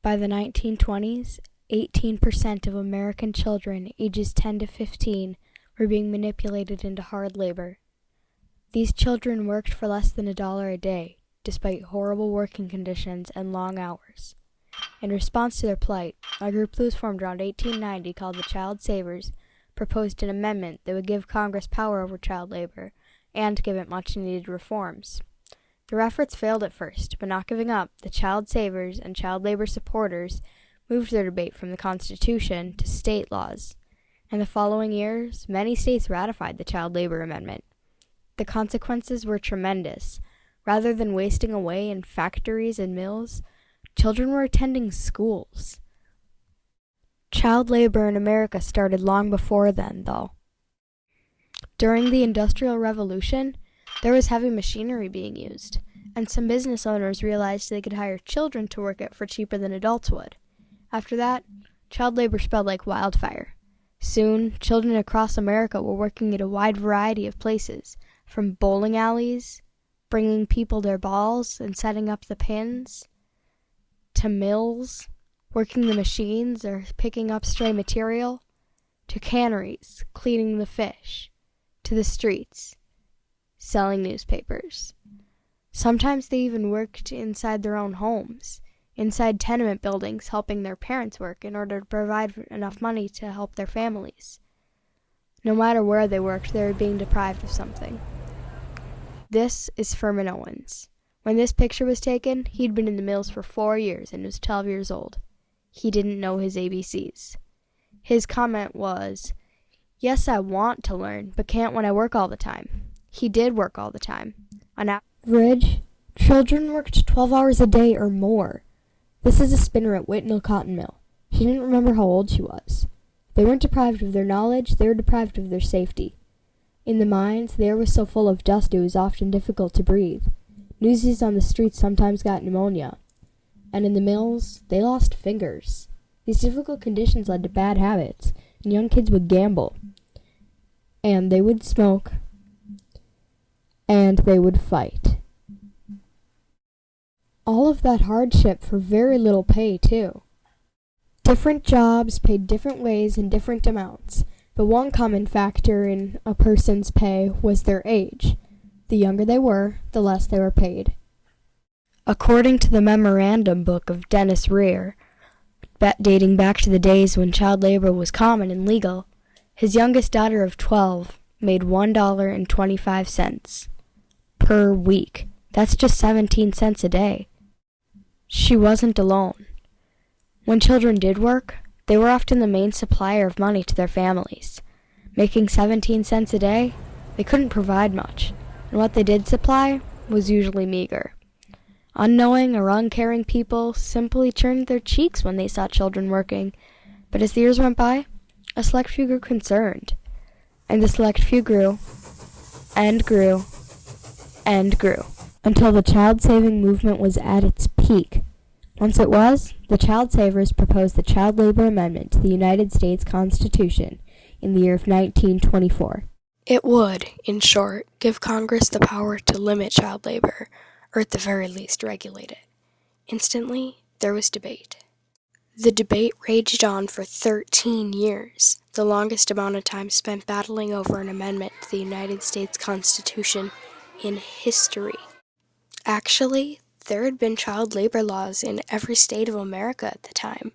By the 1920s, 18% of American children ages 10 to 15 were being manipulated into hard labor. These children worked for less than $1 a day, despite horrible working conditions and long hours. In response to their plight, a group that was formed around 1890 called the Child Savers proposed an amendment that would give Congress power over child labor and give it much-needed reforms. Their efforts failed at first, but not giving up, the Child Savers and child labor supporters moved their debate from the Constitution to state laws. In the following years, many states ratified the Child Labor Amendment. The consequences were tremendous. Rather than wasting away in factories and mills, children were attending schools. Child labor in America started long before then, though. During the Industrial Revolution, there was heavy machinery being used, and some business owners realized they could hire children to work it for cheaper than adults would. After that, child labor spread like wildfire. Soon, children across America were working at a wide variety of places, from bowling alleys, bringing people their balls and setting up the pins, to mills, working the machines or picking up stray material, to canneries, cleaning the fish, to the streets, selling newspapers. Sometimes they even worked inside their own homes, inside tenement buildings, helping their parents work in order to provide enough money to help their families. No matter where they worked, they were being deprived of something. This is Furman Owens. When this picture was taken, he'd been in the mills for 4 years and was 12 years old. He didn't know his ABCs. His comment was, "Yes, I want to learn, but can't when I work all the time." He did work all the time. On average, children worked 12 hours a day or more. This is a spinner at Whitnall Cotton Mill. She didn't remember how old she was. If they weren't deprived of their knowledge, they were deprived of their safety. In the mines, the air was so full of dust it was often difficult to breathe. Newsies on the streets sometimes got pneumonia. And in the mills, they lost fingers. These difficult conditions led to bad habits, and young kids would gamble. And they would smoke. And they would fight. All of that hardship for very little pay, too. Different jobs paid different ways and different amounts, but one common factor in a person's pay was their age. The younger they were, the less they were paid. According to the memorandum book of Dennis Rear, dating back to the days when child labor was common and legal, his youngest daughter of 12 made $1.25 per week. That's just 17 cents a day. She wasn't alone. When children did work, they were often the main supplier of money to their families. Making 17 cents a day, they couldn't provide much, and what they did supply was usually meager. Unknowing or uncaring people simply turned their cheeks when they saw children working, but as the years went by, a select few grew concerned, and the select few grew, and grew, and grew, until the child-saving movement was at its peak. Once it was, the Child Savers proposed the Child Labor Amendment to the United States Constitution in the year of 1924. It would, in short, give Congress the power to limit child labor, or at the very least regulate it. Instantly, there was debate. The debate raged on for 13 years, the longest amount of time spent battling over an amendment to the United States Constitution in history. Actually, there had been child labor laws in every state of America at the time,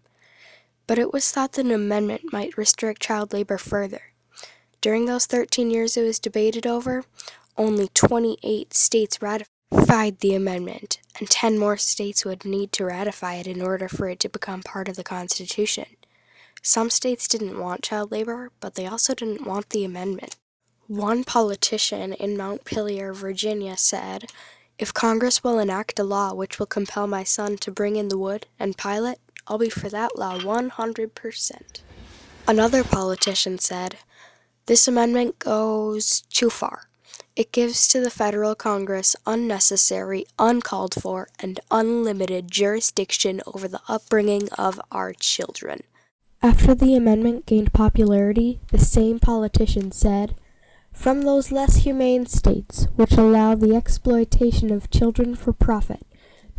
but it was thought that an amendment might restrict child labor further. During those 13 years it was debated over, only 28 states ratified the amendment, and 10 more states would need to ratify it in order for it to become part of the Constitution. Some states didn't want child labor, but they also didn't want the amendment. One politician in Montpelier, Virginia said, "If Congress will enact a law which will compel my son to bring in the wood and pile it, I'll be for that law 100%. Another politician said, "This amendment goes too far. It gives to the federal Congress unnecessary, uncalled for, and unlimited jurisdiction over the upbringing of our children." After the amendment gained popularity, the same politician said, "From those less humane states which allow the exploitation of children for profit,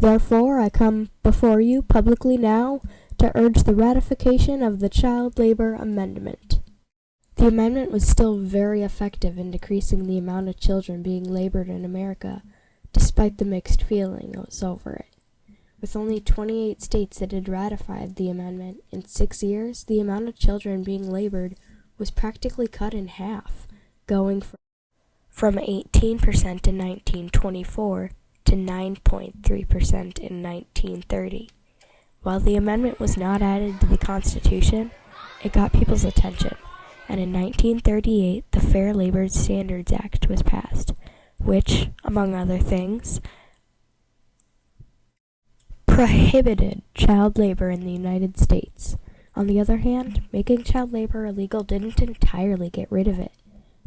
Therefore, I come before you publicly now to urge the ratification of the Child Labor Amendment. The amendment was still very effective in decreasing the amount of children being labored in America, despite the mixed feelings over it. With only 28 states that had ratified the amendment, in 6 years, the amount of children being labored was practically cut in half, going from 18% in 1924 to 9.3% in 1930. While the amendment was not added to the Constitution, it got people's attention, and in 1938 the Fair Labor Standards Act was passed, which, among other things, prohibited child labor in the United States. On the other hand, making child labor illegal didn't entirely get rid of it.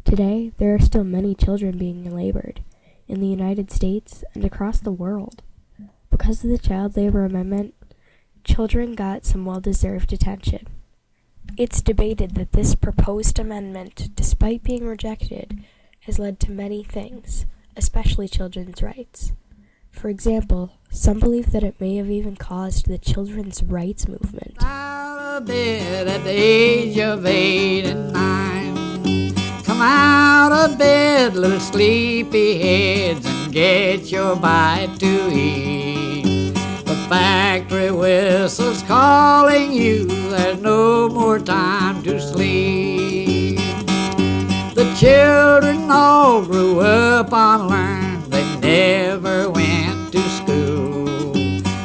Today, there are still many children being labored in the United States and across the world. Because of the Child Labor Amendment, children got some well-deserved attention. It's debated that this proposed amendment, despite being rejected, has led to many things, especially children's rights. For example, some believe that it may have even caused the children's rights movement. Out of bed at the age of 8 and 9. Come out of bed, little sleepy heads, and get your bite to eat. The factory whistle's calling you, there's no more time to sleep. The children all grew up unlearned, they never went to school.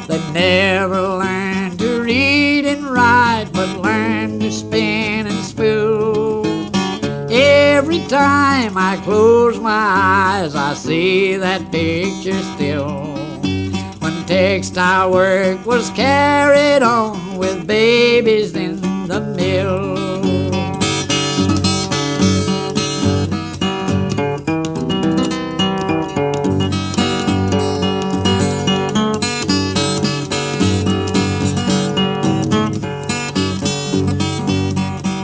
They never learned to read and write, but learned to spin and spool. Every time I close my eyes, I see that picture still, when textile work was carried on with babies in the mill.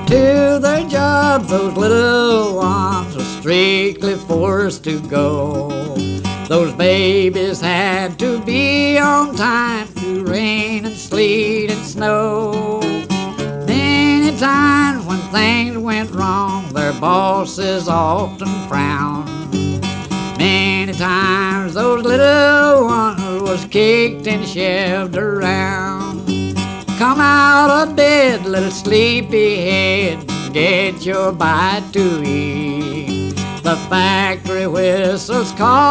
To their jobs, those little ones were strictly forced to go. Those babies had to be on time through rain and sleet and snow. Many times when things went wrong, their bosses often frowned. Many times those little ones was kicked and shoved around. Come out of bed, little sleepy head, get your bite to eat. The factory whistles call.